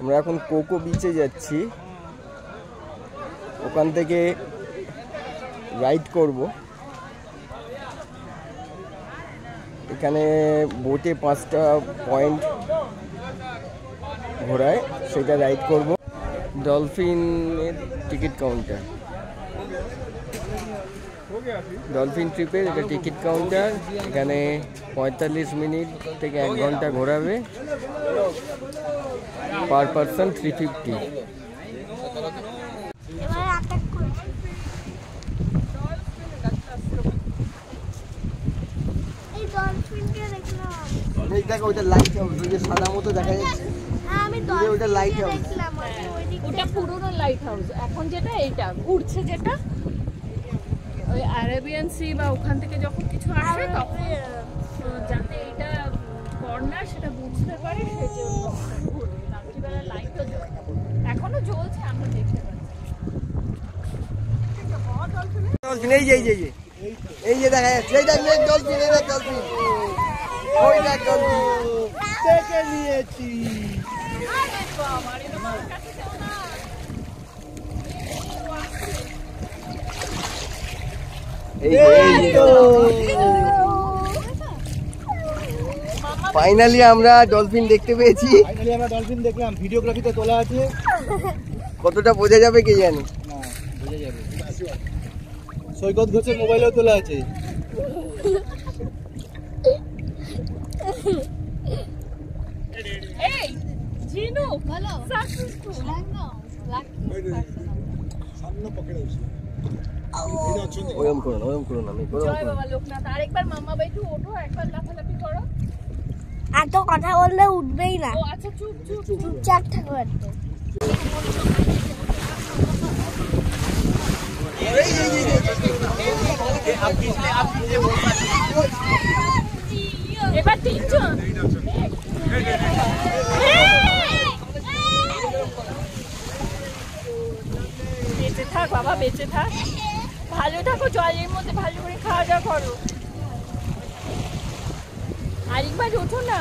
আমরা এখন কোকো বিচে যাচ্ছি, ওখান থেকে রাইড করব। এখানে বোটে 5টা পয়েন্ট ঘোরায়, সেটা রাইড করব। ডলফিনের টিকিট কাউন্টার, ডলফিন ট্রিপের এটা টিকিট কাউন্টার। এখানে 45 মিনিট থেকে 1 ঘন্টা ঘোরাবে। Per person 350। ওইটা লাইট হাউস, ওই যে সাদা মতো দেখা যাচ্ছে, ওইটা লাইট হাউস। ওটা পুরনো লাইট হাউস। এখন যেটা এইটা ঘুরছে, যেটা ওই আরাবিয়ান সি বা ওখান থেকে যখন কিছু আসে তখন যাতে এটা কর্নার সেটা বুঝতে পারে সেজন্য ঘুরবে। রাত্রিবেলা লাইটও এখনো জ্বলছে, আমরা দেখতে পাচ্ছি। এই যে এই যে দেখা যাচ্ছে, এই দেখ ডলফিন, এই দেখ ডলফিন, ওই দেখ ডলফিন দেখে নিয়েছি। ফাইনালি আমরা ডলফিন দেখতে পেয়েছি। ফাইনালি আমরা ডলফিন দেখলাম, ভিডিওগ্রাফিতে তোলা আছে। কতটা বোঝা যাবে কে জানে, না বোঝা যাবে। সৈকত ঘোষের মোবাইলেও তোলা আছে। এই জিনু ভালো সাকসেসফুল সামনে পকেটে বসে ওরকম করো না, ওরকম করো না, আমি করো। জয় বাবা লোকনাথ। আরেকবার মাম্মা বাইটু ওঠো, একবার লাফালাফি করো। আর তো কথা বললে উঠবেই না। ও আচ্ছা, চুপ চুপ চুপচাপ থাকো একদম। এবার তিনজন বেঁচে থাক বাবা, বেঁচে থাক, ভালো থাকো, জলের মধ্যে ভালো করে খাওয়া দাওয়া করো। আরেকবার ওঠো না।